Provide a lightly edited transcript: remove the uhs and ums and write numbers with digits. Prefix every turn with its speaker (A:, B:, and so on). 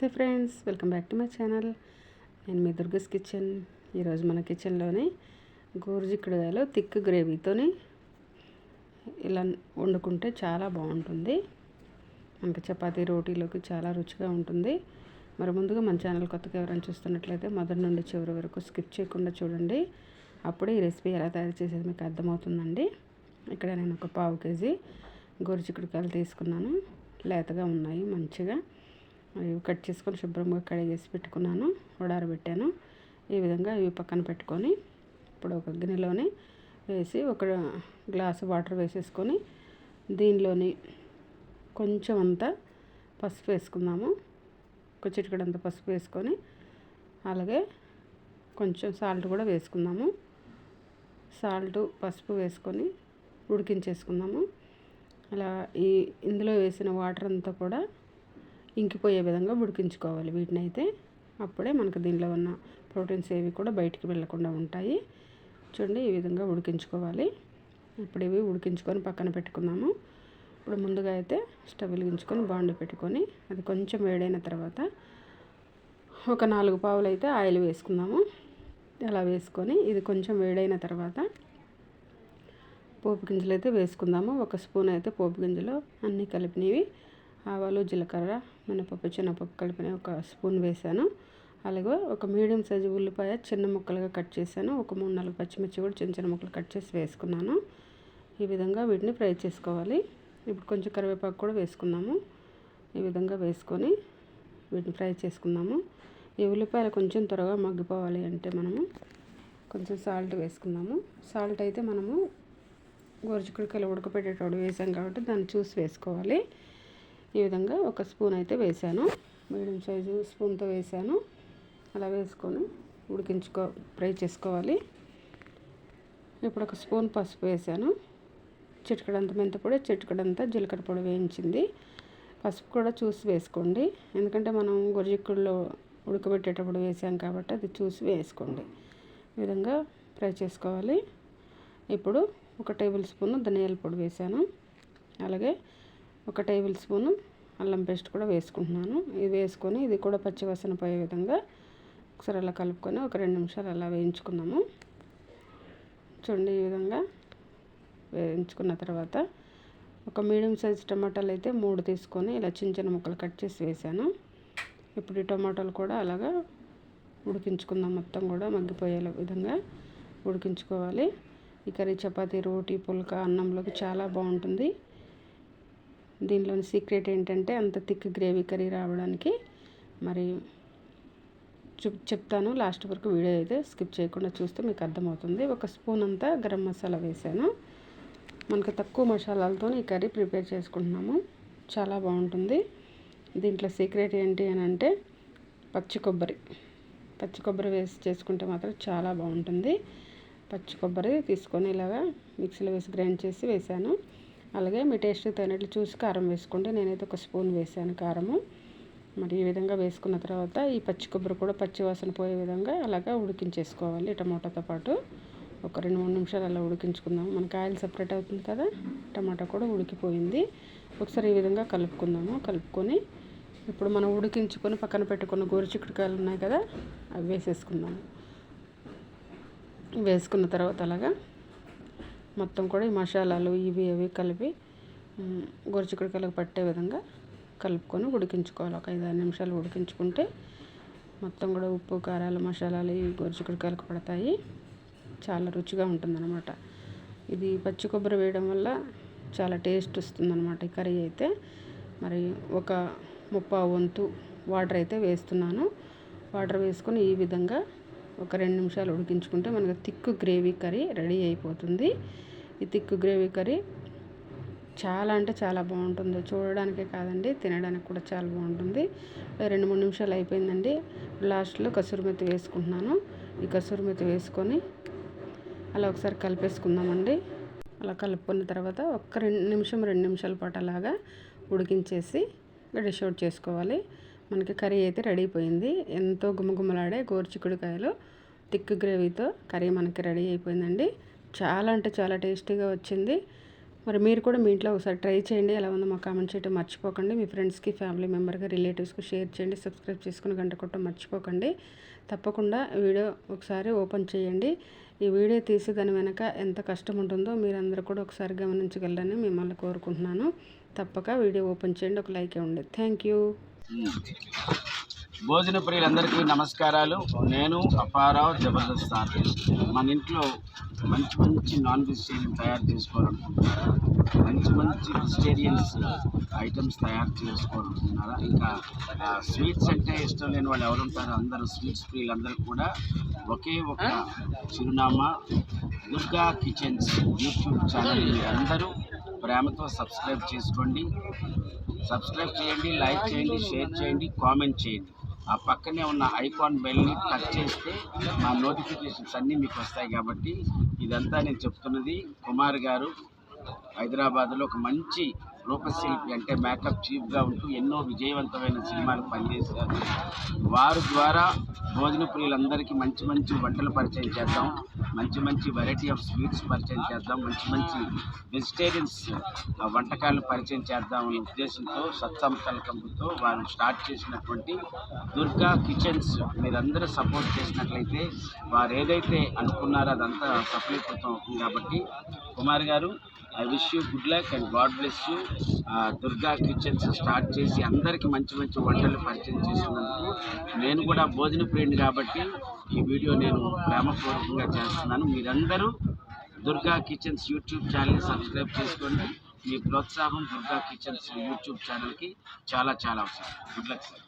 A: నమస్తే friends, welcome back to my channel. నేను మీ దుర్గస్ kitchen. ఈరోజు మన కిచెన్లోని గోరుచిక్కుడుకాయలు థిక్ గ్రేవీతోని ఇలా వండుకుంటే చాలా బాగుంటుంది. మనకి చపాతీ రోటీలోకి చాలా రుచిగా ఉంటుంది. మరి ముందుగా మన ఛానల్ కొత్తగా ఎవరైనా చూస్తున్నట్లయితే మొదటి నుండి చివరి వరకు స్కిప్ చేయకుండా చూడండి. అప్పుడే ఈ రెసిపీ ఎలా తయారు చేసేది మీకు అర్థమవుతుందండి. ఇక్కడ నేను ఒక 1/2 కేజీ గోరుచిక్కుడుకాయలు తీసుకున్నాను. లేతగా ఉన్నాయి మంచిగా. ఇవి కట్ చేసుకొని శుభ్రంగా కడిగేసి పెట్టుకున్నాను, వడారబెట్టాను. ఈ విధంగా ఇవి పక్కన పెట్టుకొని ఇప్పుడు ఒక గిన్నెలోని వేసి ఒక గ్లాసు వాటర్ వేసేసుకొని దీనిలోని కొంచెం అంతా పసుపు వేసుకుందాము. ఒక చిటికెడంత పసుపు వేసుకొని అలాగే కొంచెం సాల్ట్ కూడా వేసుకుందాము. సాల్ట్ పసుపు వేసుకొని ఉడికించేసుకుందాము. అలా ఇందులో వేసిన వాటర్ అంతా కూడా ఇంకిపోయే విధంగా ఉడికించుకోవాలి వీటిని అయితే. అప్పుడే మనకు దీనిలో ఉన్న ప్రోటీన్స్ ఏవి కూడా బయటికి వెళ్ళకుండా ఉంటాయి. చూడండి, ఈ విధంగా ఉడికించుకోవాలి. ఇప్పుడు ఇవి ఉడికించుకొని పక్కన పెట్టుకుందాము. ఇప్పుడు ముందుగా అయితే స్టవ్ వెలిగించుకొని బాండి పెట్టుకొని అది కొంచెం వేడైన తర్వాత ఒక 4 పావులు అయితే ఆయిల్ వేసుకుందాము. అలా వేసుకొని ఇది కొంచెం వేడైన తర్వాత పోపు గింజలు అయితే వేసుకుందాము. 1 స్పూన్ అయితే పోపు గింజలు అన్నీ కలిపినవి, ఆవాలు, జీలకర్ర, మినపప్పు, శనగపప్పు కలిపిన 1 స్పూన్ వేసాను. అలాగే ఒక మీడియం సైజు ఉల్లిపాయ చిన్న ముక్కలుగా కట్ చేశాను. ఒక 3-4 పచ్చిమిర్చి కూడా చిన్న చిన్న ముక్కలు కట్ చేసి వేసుకున్నాను. ఈ విధంగా వీటిని ఫ్రై చేసుకోవాలి. ఇప్పుడు కొంచెం కరివేపాకు కూడా వేసుకుందాము. ఈ విధంగా వేసుకొని వీటిని ఫ్రై చేసుకుందాము. ఈ ఉల్లిపాయలు కొంచెం త్వరగా మగ్గిపోవాలి అంటే మనము కొంచెం సాల్ట్ వేసుకుందాము. సాల్ట్ అయితే మనము గోరుచిక్కుడుకాయలు ఉడకపెట్టేటప్పుడు వేసాం కాబట్టి దాన్ని చూసి వేసుకోవాలి. ఈ విధంగా 1 స్పూన్ అయితే వేసాను. మీడియం సైజు స్పూన్తో వేసాను. అలా వేసుకొని ఫ్రై చేసుకోవాలి. ఇప్పుడు 1 స్పూన్ పసుపు వేసాను. చిటికెడంత మెంతిపొడి, చిటికెడంత జీలకర్ర పొడి వేయించింది. పసుపు కూడా చూసి వేసుకోండి, ఎందుకంటే మనం గొరిచిక్కుడులో ఉడకబెట్టేటప్పుడు వేసాం కాబట్టి అది చూసి వేసుకోండి. ఈ విధంగా ఫ్రై చేసుకోవాలి. ఇప్పుడు 1 టేబుల్ స్పూన్ ధనియాల పొడి వేసాను. అలాగే 1 టేబుల్ స్పూను అల్లం పేస్ట్ కూడా వేసుకుంటున్నాను. ఇది వేసుకొని ఇది కూడా పచ్చివాసన పోయే విధంగా ఒకసారి అలా కలుపుకొని ఒక 2 నిమిషాలు అలా వేయించుకుందాము. చూడండి, ఈ విధంగా వేయించుకున్న తర్వాత ఒక మీడియం సైజ్ టమాటాలు అయితే 3 తీసుకొని ఇలా చిన్న చిన్న ముక్కలు కట్ చేసి వేసాను. ఇప్పుడు ఈ టమాటాలు కూడా అలాగా ఉడికించుకుందాం. మొత్తం కూడా మగ్గిపోయే విధంగా ఉడికించుకోవాలి. ఈ కర్రీ చపాతీ, రోటీ, పుల్కా, అన్నంలోకి చాలా బాగుంటుంది. దీనిలోని సీక్రెట్ ఏంటంటే అంత థిక్ గ్రేవీ కర్రీ రావడానికి మరి చెప్తాను. లాస్ట్ వరకు వీడియో అయితే స్కిప్ చేయకుండా చూస్తే మీకు అర్థమవుతుంది. 1 స్పూన్ అంతా గరం మసాలా వేసాను. మనకు తక్కువ మసాలాలతో ఈ కర్రీ ప్రిపేర్ చేసుకుంటున్నాము. చాలా బాగుంటుంది. దీంట్లో సీక్రెట్ ఏంటి అని అంటే పచ్చి కొబ్బరి వేసి చేసుకుంటే మాత్రం చాలా బాగుంటుంది. పచ్చి కొబ్బరి తీసుకొని ఇలాగా మిక్సీలో వేసి గ్రైండ్ చేసి వేసాను. అలాగే మీ టేస్ట్ తగినట్లు చూసి కారం వేసుకోండి. నేనైతే 1 స్పూన్ వేసాను కారము. మరి ఈ విధంగా వేసుకున్న తర్వాత ఈ పచ్చి కొబ్బరి కూడా పచ్చి వాసన పోయే విధంగా అలాగా ఉడికించేసుకోవాలి. టమాటాతో పాటు ఒక 2-3 నిమిషాలు అలా ఉడికించుకుందాము. మనకి ఆయిల్ సపరేట్ అవుతుంది కదా, టమాటా కూడా ఉడికిపోయింది. ఒకసారి ఈ విధంగా కలుపుకుందాము. కలుపుకొని ఇప్పుడు మనం ఉడికించుకొని పక్కన పెట్టుకున్న గోరుచిక్కుడుకాయలు ఉన్నాయి కదా, అవి వేసేసుకుందాము. వేసుకున్న తర్వాత అలాగా మొత్తం కూడా ఈ మసాలాలు ఇవి అవి కలిపి గోరుచిక్కుడుకాయలకు పట్టే విధంగా కలుపుకొని ఉడికించుకోవాలి. ఒక 5-6 నిమిషాలు ఉడికించుకుంటే మొత్తం కూడా ఉప్పు, కారాలు, మసాలాలు ఈ గోరుచిక్కుడుకాయలకు పడతాయి. చాలా రుచిగా ఉంటుందన్నమాట. ఇది పచ్చి కొబ్బరి వేయడం వల్ల చాలా టేస్ట్ వస్తుందన్నమాట ఈ కర్రీ అయితే. మరి ఒక 3/4 వంతు వాటర్ అయితే వేస్తున్నాను. వాటర్ వేసుకొని ఈ విధంగా ఒక 2 నిమిషాలు ఉడికించుకుంటే మనకు థిక్ గ్రేవీ కర్రీ రెడీ అయిపోతుంది. ఈ థిక్ గ్రేవీ కర్రీ చాలా అంటే చాలా బాగుంటుంది. చూడడానికే కాదండి, తినడానికి కూడా చాలా బాగుంటుంది. 2-3 నిమిషాలు అయిపోయిందండి. లాస్ట్లో కసూరి మెత్తి వేసుకుంటున్నాను. ఈ కసూరి మెత్తి వేసుకొని అలా ఒకసారి కలిపేసుకుందామండి. అలా కలుపుకున్న తర్వాత ఒక 2 నిమిషాల పాటు అలాగా ఉడికించేసి డిష్ అవుట్ చేసుకోవాలి. మనకి కర్రీ అయితే రెడీ అయిపోయింది. ఎంతో గుమగుమలాడే గోరుచిక్కుడుకాయలు థిక్ గ్రేవీతో కర్రీ మనకి రెడీ అయిపోయిందండి. చాలా అంటే చాలా టేస్టీగా వచ్చింది. మరి మీరు కూడా మీ ఇంట్లో ఒకసారి ట్రై చేయండి. ఎలా ఉందో మాకు కామెంట్ చేయడం మర్చిపోకండి. మీ ఫ్రెండ్స్కి, ఫ్యామిలీ మెంబర్కి, రిలేటివ్స్కి షేర్ చేయండి. సబ్స్క్రైబ్ చేసుకుని గంట కొట్టడం మర్చిపోకండి. తప్పకుండా వీడియో ఒకసారి ఓపెన్ చేయండి. ఈ వీడియో తీసి దాని వెనక ఎంత కష్టం ఉంటుందో మీరందరూ కూడా ఒకసారి గమనించగలరని మిమ్మల్ని కోరుకుంటున్నాను. తప్పక వీడియో ఓపెన్ చేయండి. ఒక లైక్ ఇవ్వండి. Thank you.
B: భోజన ప్రియులందరికీ నమస్కారాలు. నేను అప్పారావు జబర్దస్త్ ఆర్టిస్ట్. మన ఇంట్లో మంచి మంచి నాన్ వెజిటేరియన్ తయారు చేసుకోవాలనుకుంటున్నారా? మంచి మంచి వెజిటేరియన్స్ ఐటమ్స్ తయారు చేసుకోవాలనుకుంటున్నారా? ఇంకా స్వీట్స్ అంటే ఇష్టం లేని వాళ్ళు ఎవరుంటారో అందరూ స్వీట్స్ ప్రియులందరూ కూడా ఒకే ఒక చిరునామా దుర్గా కిచెన్స్ యూట్యూబ్ ఛానల్ అందరూ ప్రేమతో సబ్స్క్రైబ్ చేసుకోండి. సబ్స్క్రైబ్ చేయండి, లైక్ చేయండి, షేర్ చేయండి, కామెంట్ చేయండి. ఆ పక్కనే ఉన్న ఐకాన్ బెల్ని టచ్ చేస్తే మా నోటిఫికేషన్స్ అన్నీ మీకు వస్తాయి. కాబట్టి ఇదంతా నేను చెప్తున్నది కుమార్ గారు హైదరాబాద్లో ఒక మంచి రూపశిల్పి, అంటే మేకప్ చీఫ్గా ఉంటూ ఎన్నో విజయవంతమైన సినిమాలు పనిచేశారు. వారి ద్వారా భోజన ప్రియులందరికీ మంచి మంచి వంటలు పరిచయం చేద్దాం, మంచి మంచి వెరైటీ ఆఫ్ స్వీట్స్ పరిచయం చేద్దాం, మంచి మంచి వెజిటేరియన్స్ వంటకాలు పరిచయం చేద్దాం అనే ఉద్దేశంతో సత్సంకల్పంతో వారు స్టార్ట్ చేసినటువంటి దుర్గా కిచెన్స్ మీరందరూ సపోర్ట్ చేసినట్లయితే వారు ఏదైతే అనుకున్నారో అదంతా సఫలీకృతం అవుతుంది. కాబట్టి కుమార్ గారు, I wish you good luck and God bless you. Durga kitchens start చేసి అందరికీ మంచి మంచి వంటలు పరిచయం చేసినందుకు నేను కూడా భోజన ప్రియుడిని కాబట్టి ఈ వీడియో నేను ప్రేమపూర్వకంగా చేస్తున్నాను. మీరందరూ దుర్గా కిచెన్స్ యూట్యూబ్ ఛానల్ని సబ్స్క్రైబ్ చేసుకోండి. మీ ప్రోత్సాహం దుర్గా కిచెన్స్ యూట్యూబ్ ఛానల్కి చాలా చాలా అవసరం. Good luck sir.